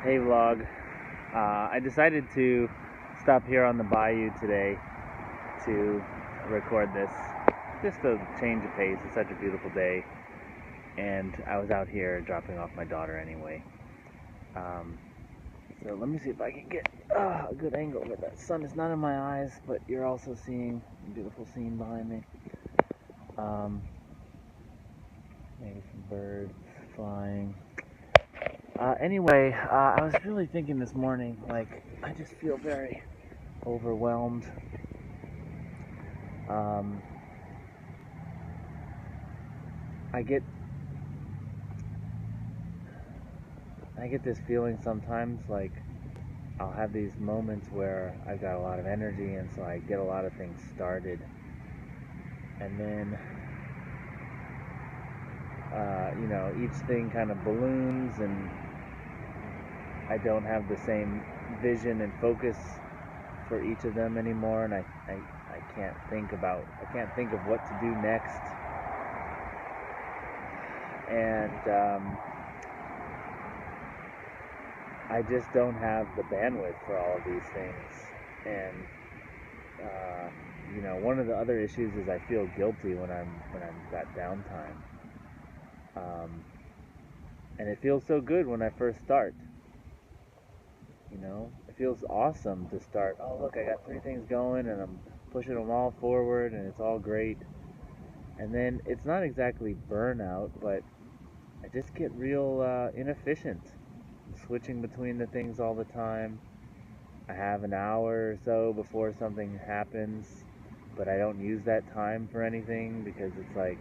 Hey vlog, I decided to stop here on the bayou today to record this, just a change of pace. It's such a beautiful day, and I was out here dropping off my daughter anyway. So let me see if I can get a good angle where that sun is not in my eyes, but you're also seeing a beautiful scene behind me. Maybe some birds flying. Anyway, I was really thinking this morning, like, I just feel very overwhelmed. I get this feeling sometimes, like, I'll have these moments where I've got a lot of energy, and so I get a lot of things started, and then, each thing kind of balloons, and I don't have the same vision and focus for each of them anymore, and I can't think of what to do next. And I just don't have the bandwidth for all of these things. And one of the other issues is I feel guilty when I've got downtime. And it feels so good when I first start. It feels awesome to start. Oh, look, I got 3 things going, and I'm pushing them all forward, and it's all great. And then it's not exactly burnout, but I just get real inefficient. I'm switching between the things all the time. I have an hour or so before something happens, but I don't use that time for anything because it's like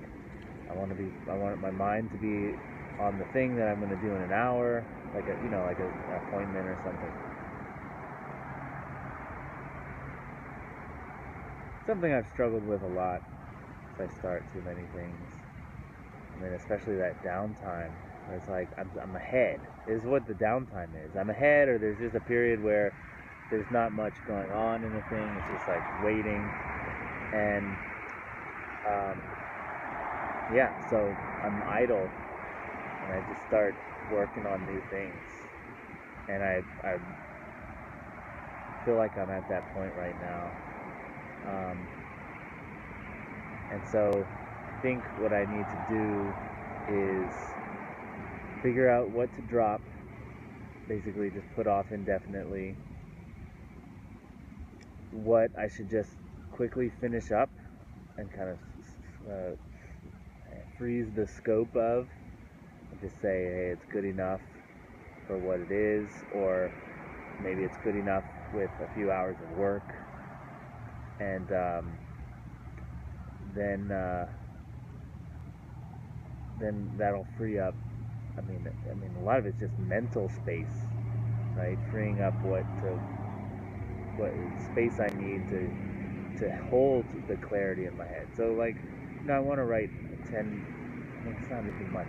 I want my mind to be on the thing that I'm going to do in an hour, like an appointment or something. Something I've struggled with a lot if I start too many things. I mean, especially that downtime, where it's like I'm ahead. Is what the downtime is. I'm ahead, or there's just a period where there's not much going on in the thing. It's just like waiting, and so I'm idle, and I just start working on new things, and I feel like I'm at that point right now. And so I think what I need to do is figure out what to drop, basically just put off indefinitely, what I should just quickly finish up and kind of freeze the scope of, and just say, hey, it's good enough for what it is, or maybe it's good enough with a few hours of work, and then that'll free up. I mean, a lot of it's just mental space, right? Freeing up what space I need to hold the clarity in my head. So, like, I want to write 10. It's not even much.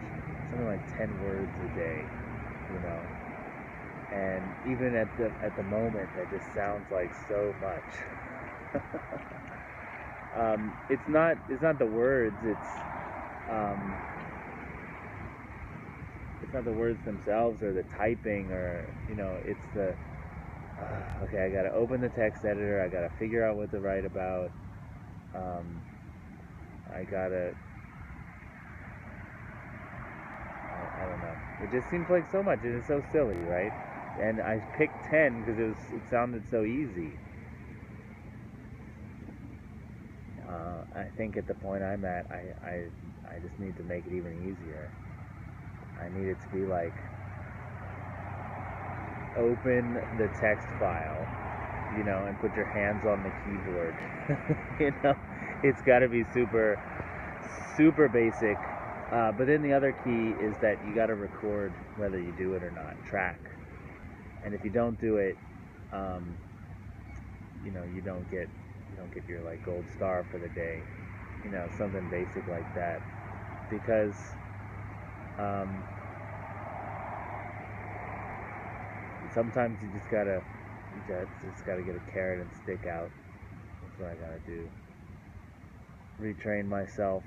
Something like 10 words a day, And even at the moment, that just sounds like so much. It's not the words. It's not the words themselves or the typing, or it's the okay, I gotta open the text editor, I gotta figure out what to write about, I don't know, it just seems like so much. It is so silly, right? And I picked 10 because it sounded so easy. I think at the point I'm at, I just need to make it even easier. I need it to be like, open the text file, and put your hands on the keyboard. It's got to be super, super basic. But then the other key is that you got to record whether you do it or not, track. And if you don't do it, you don't get your like gold star for the day, something basic like that, because sometimes you just gotta get a carrot and stick out. That's what I gotta do. Retrain myself.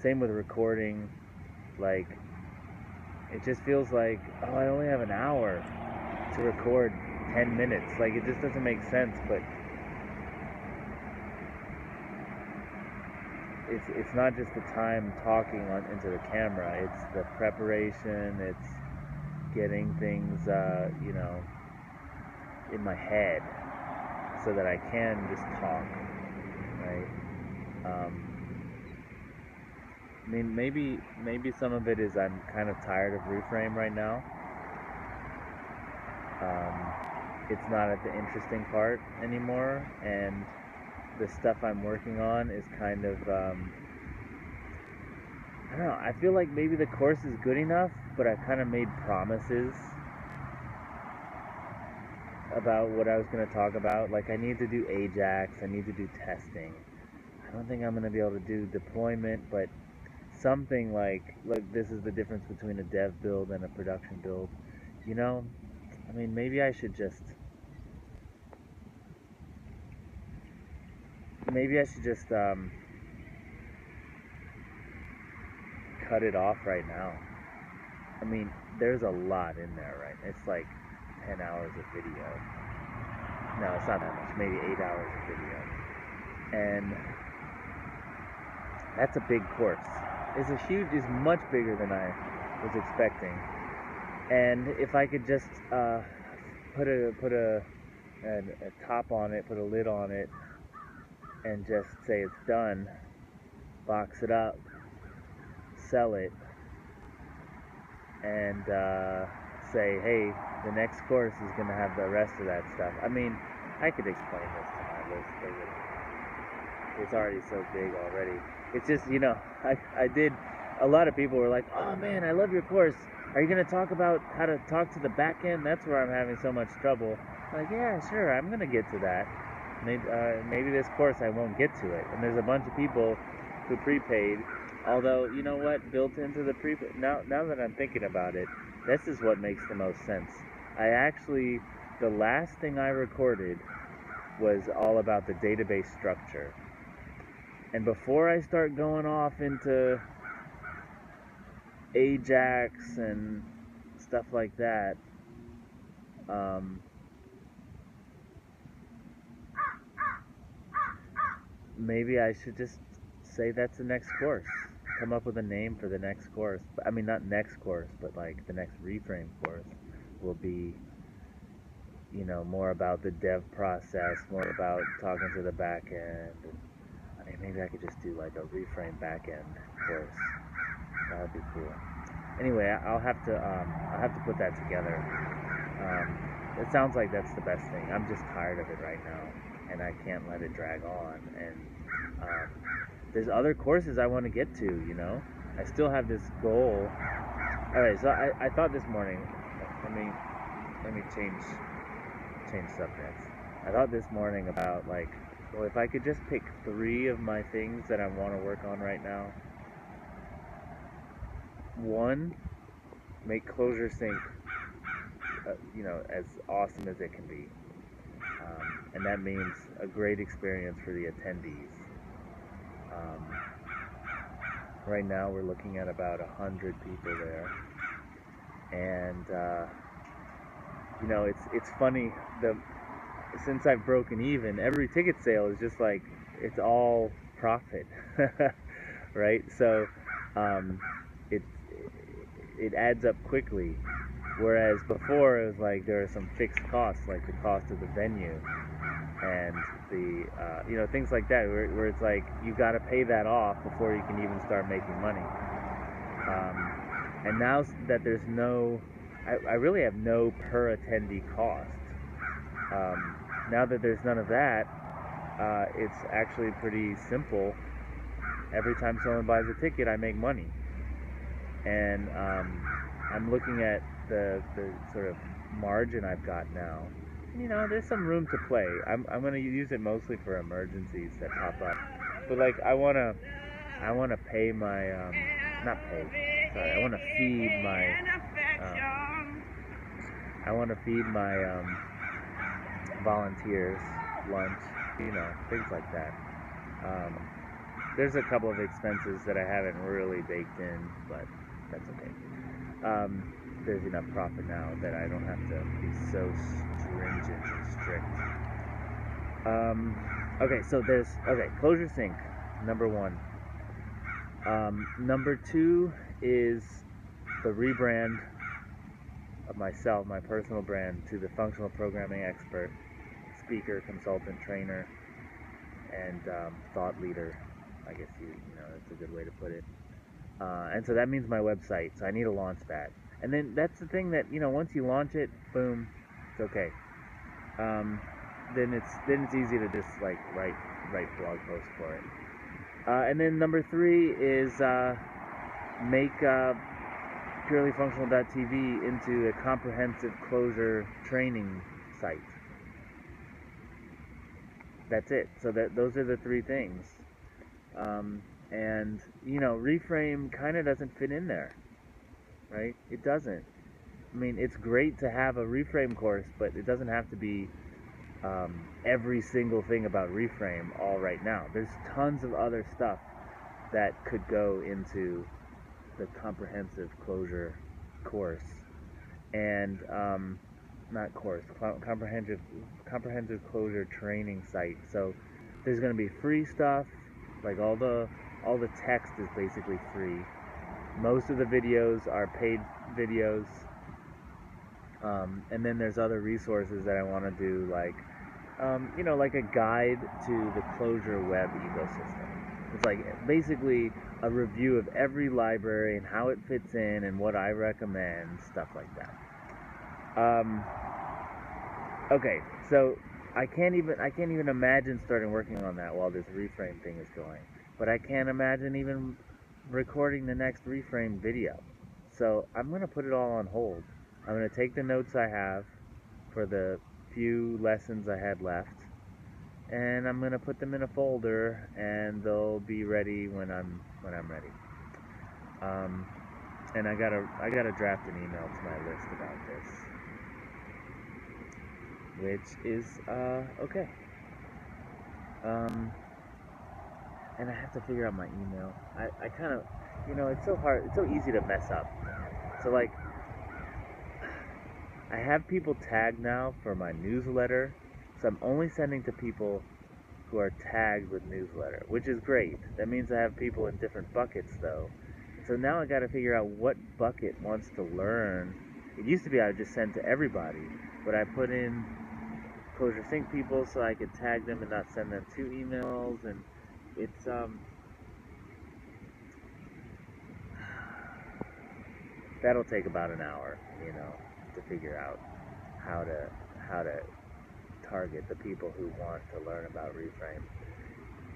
Same with recording. Like, it just feels like, oh, I only have an hour to record 10 minutes. Like, it just doesn't make sense, but it's not just the time talking into the camera, it's the preparation, it's getting things, in my head so that I can just talk, right? I mean, maybe some of it is I'm kind of tired of reframe right now. It's not at the interesting part anymore, and the stuff I'm working on is kind of, I don't know, I feel like maybe the course is good enough, but I kind of made promises about what I was going to talk about. Like, I need to do Ajax, I need to do testing. I don't think I'm going to be able to do deployment, but something like this is the difference between a dev build and a production build. You know, I mean, maybe I should just cut it off right now. I mean, there's a lot in there, right? It's like 10 hours of video. No, it's not that much, maybe 8 hours of video. And that's a big course. It's much bigger than I was expecting. And if I could just put a top on it, put a lid on it, and just say it's done, box it up, sell it, and say, hey, the next course is going to have the rest of that stuff. I mean, I could explain this to my list. It's already so big already. It's just, I did, a lot of people were like, oh man, I love your course. Are you going to talk about how to talk to the back end? That's where I'm having so much trouble. I'm like, yeah, sure, I'm going to get to that. Maybe this course I won't get to it. And there's a bunch of people who prepaid. Although, you know what, built into the prepaid, now that I'm thinking about it, this is what makes the most sense. The last thing I recorded was all about the database structure. And before I start going off into Ajax and stuff like that, maybe I should just say that's the next course. Come up with a name for the next course. I mean, not next course, but like the next reframe course will be, more about the dev process, more about talking to the back end. And, I mean, maybe I could just do like a reframe back end course. That would be cool. Anyway, I'll have to put that together. It sounds like that's the best thing. I'm just tired of it right now, and I can't let it drag on. And there's other courses I want to get to. I still have this goal. All right, so I thought this morning. Let me change subjects. I thought this morning about well, if I could just pick 3 of my things that I want to work on right now. 1, make Closure Sync, as awesome as it can be, and that means a great experience for the attendees. Right now, we're looking at about 100 people there, and it's funny. Since I've broken even, every ticket sale is just like it's all profit, right? So it adds up quickly. Whereas before it was like there are some fixed costs, like the cost of the venue and the things like that, where it's like you got to pay that off before you can even start making money. And now that there's I really have no per attendee cost. Now that there's none of that, it's actually pretty simple. Every time someone buys a ticket, I make money. And I'm looking at the sort of margin I've got now. There's some room to play. I'm going to use it mostly for emergencies that pop up. But I want to pay my I want to feed my volunteers lunch, things like that. There's a couple of expenses that I haven't really baked in, but that's okay. there's enough profit now that I don't have to be so stringent and strict. Okay, so Closure Sync, number one. Number two is the rebrand of myself, my personal brand, to the functional programming expert, speaker, consultant, trainer, and thought leader. I guess you know that's a good way to put it. And so that means my website. So I need to launch that. And then that's the thing that, you know, once you launch it, boom, it's okay. Then it's easy to just like write blog posts for it. And then number three is make purelyfunctional.tv into a comprehensive closure training site. That's it. So those are the three things. And you know, Reframe kind of doesn't fit in there, right? It doesn't. I mean, it's great to have a Reframe course, but it doesn't have to be every single thing about Reframe all right now. There's tons of other stuff that could go into the comprehensive closure course, and not course, comprehensive closure training site. So there's going to be free stuff, like all the text is basically free. Most of the videos are paid videos. And then there's other resources that I want to do, like, you know, like a guide to the closure web ecosystem. It's like basically a review of every library and how it fits in and what I recommend, stuff like that. Okay, so I can't even imagine starting working on that while this Reframe thing is going. But I can't imagine even recording the next Reframe video. So I'm going to put it all on hold. I'm going to take the notes I have for the few lessons I had left, and I'm going to put them in a folder, and they'll be ready when I'm ready. And I gotta draft an email to my list about this, which is okay. And I have to figure out my email. I kind of, you know, it's so hard. It's so easy to mess up. So like, I have people tagged now for my newsletter, so I'm only sending to people who are tagged with newsletter, which is great. That means I have people in different buckets though. So now I got to figure out what bucket wants to learn. It used to be I would just send to everybody, but I put in Closure Sync people so I could tag them and not send them 2 emails, and it's that'll take about an hour, you know, to figure out how to target the people who want to learn about Reframe.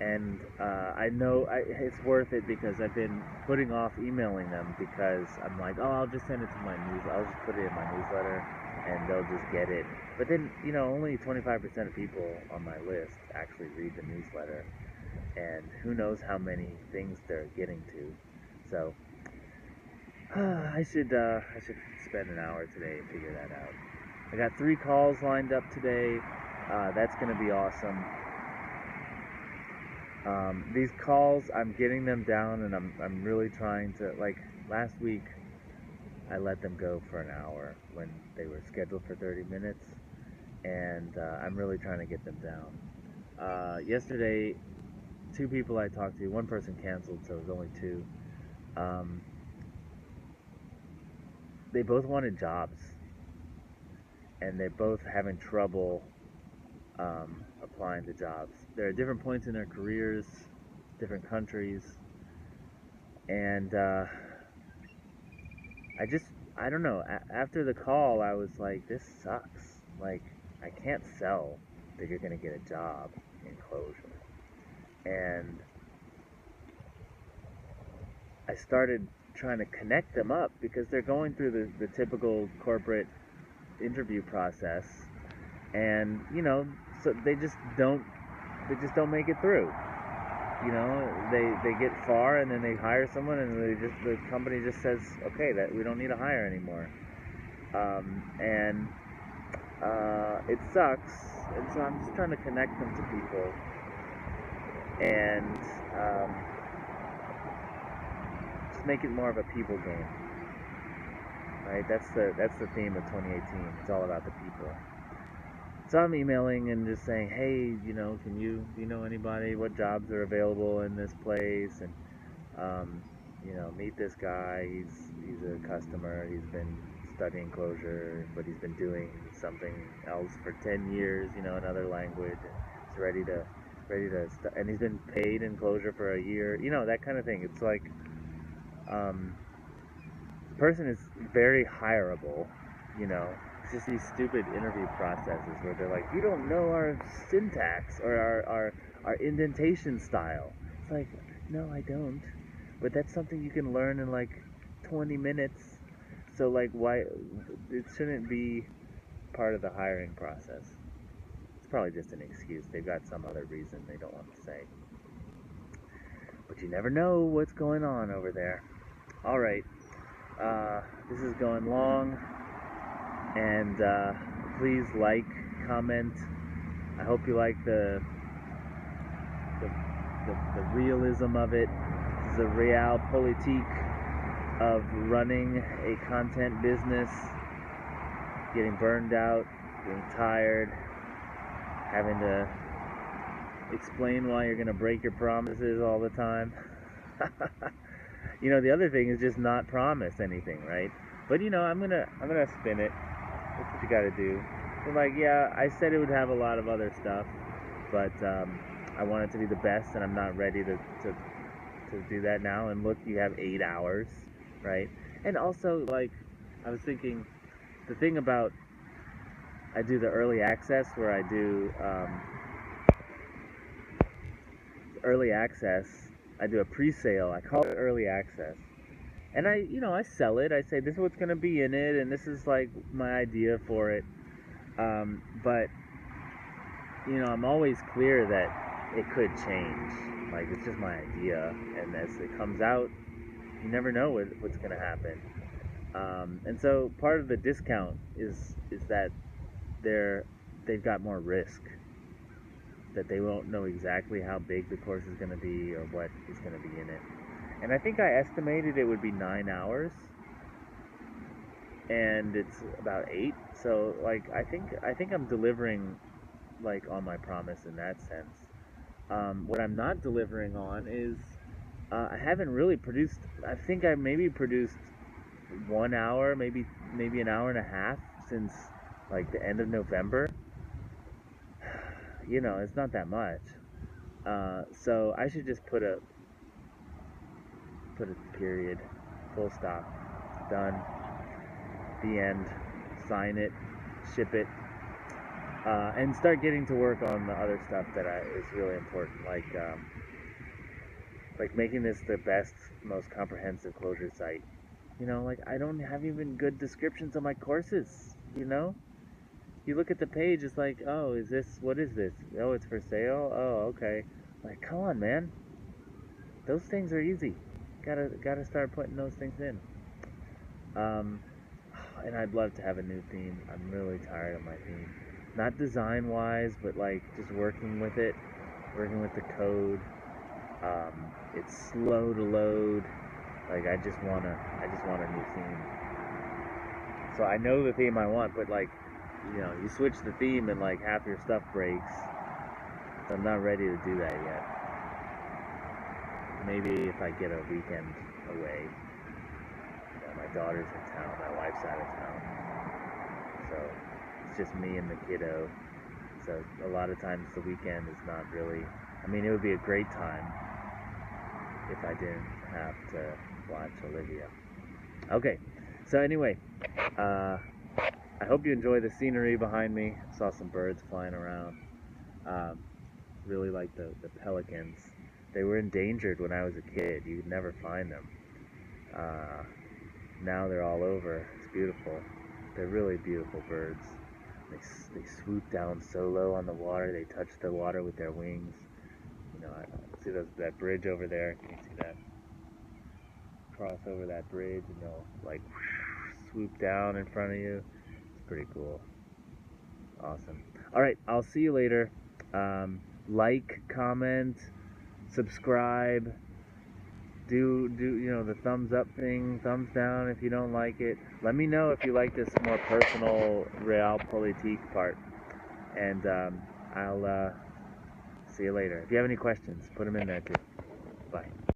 And I know it's worth it because I've been putting off emailing them because I'm like, oh, I'll just send it to my I'll just put it in my newsletter and they'll just get it. But then, you know, only 25% of people on my list actually read the newsletter, and who knows how many things they're getting to. So I should spend an hour today and figure that out. I got 3 calls lined up today. That's going to be awesome. These calls, I'm getting them down, and I'm really trying to, like, last week I let them go for an hour when they were scheduled for 30 minutes, and I'm really trying to get them down. Yesterday, 2 people I talked to, 1 person canceled, so it was only 2. They both wanted jobs, and they're both having trouble applying to jobs. They're at different points in their careers, different countries, and I don't know, after the call I was like, this sucks. Like, I can't sell that you're going to get a job in closure. And I started trying to connect them up because they're going through the typical corporate interview process, and you know, so they just don't make it through. You know, they get far and then they hire someone and the company just says, okay, that we don't need to hire anymore. And it sucks. And so I'm just trying to connect them to people and just make it more of a people game. right? That's the theme of 2018. It's all about the people. So I'm emailing and just saying, hey, do you know anybody? What jobs are available in this place? And meet this guy. He's a customer. He's been studying closure, but he's been doing something else for 10 years. Another language. He's ready to and he's been paid in closure for a year. That kind of thing. It's like the person is very hireable. It's just these stupid interview processes where they're like, you don't know our syntax or our indentation style. It's like, no, I don't. But that's something you can learn in like 20 minutes. So like, why it shouldn't be part of the hiring process. It's probably just an excuse. They've got some other reason they don't want to say. But you never know what's going on over there. All right. This is going long, and please like, comment. I hope you like the realism of it. This is a realpolitik of running a content business, getting burned out, getting tired, having to explain why you're going to break your promises all the time. The other thing is just not promise anything, right? But I'm gonna spin it. That's what you gotta do. So like, yeah, I said it would have a lot of other stuff, but I want it to be the best, and I'm not ready to do that now. And look, you have 8 hours, right? And also, like, I was thinking, the thing about, I do the early access where I do early access. I do a pre-sale. I call it early access. And I sell it. I say, this is what's going to be in it, and this is like my idea for it. But I'm always clear that it could change. Like, it's just my idea, and as it comes out, you never know what's going to happen. And so part of the discount is that they've got more risk. That they won't know exactly how big the course is going to be or what is going to be in it. And I think I estimated it would be 9 hours, and it's about 8. So like, I think I'm delivering like on my promise in that sense. What I'm not delivering on is I haven't really produced. I think I maybe produced 1 hour, maybe an hour and a half since like the end of November. It's not that much. So I should just put a period, full stop, done, the end, sign it, ship it, and start getting to work on the other stuff that is really important, like making this the best, most comprehensive closure site. Like, I don't have even good descriptions of my courses. You look at the page, it's like, oh, what is this? Oh, it's for sale? Oh, okay. Like, come on, man. Those things are easy. Gotta start putting those things in. And I'd love to have a new theme. I'm really tired of my theme. Not design-wise, but like just working with it, working with the code. It's slow to load. Like, I just want a new theme. So I know the theme I want, but like, you switch the theme and like half your stuff breaks. So I'm not ready to do that yet. Maybe if I get a weekend away. My daughter's in town, my wife's out of town. So it's just me and the kiddo. So a lot of times the weekend is not really, it would be a great time if I didn't have to watch Olivia. Okay, so anyway, I hope you enjoy the scenery behind me. I saw some birds flying around. Really like the pelicans. They were endangered when I was a kid. You'd never find them. Now they're all over. It's beautiful. They're really beautiful birds. They swoop down so low on the water. They touch the water with their wings. I see that bridge over there. Can you see that? Cross over that bridge and they'll like swoop down in front of you. It's pretty cool. Awesome. All right, I'll see you later. Like, comment, subscribe. do you know, the thumbs up thing, thumbs down if you don't like it. Let me know if you like this more personal realpolitik part, and I'll see you later. If you have any questions, put them in there too. Bye.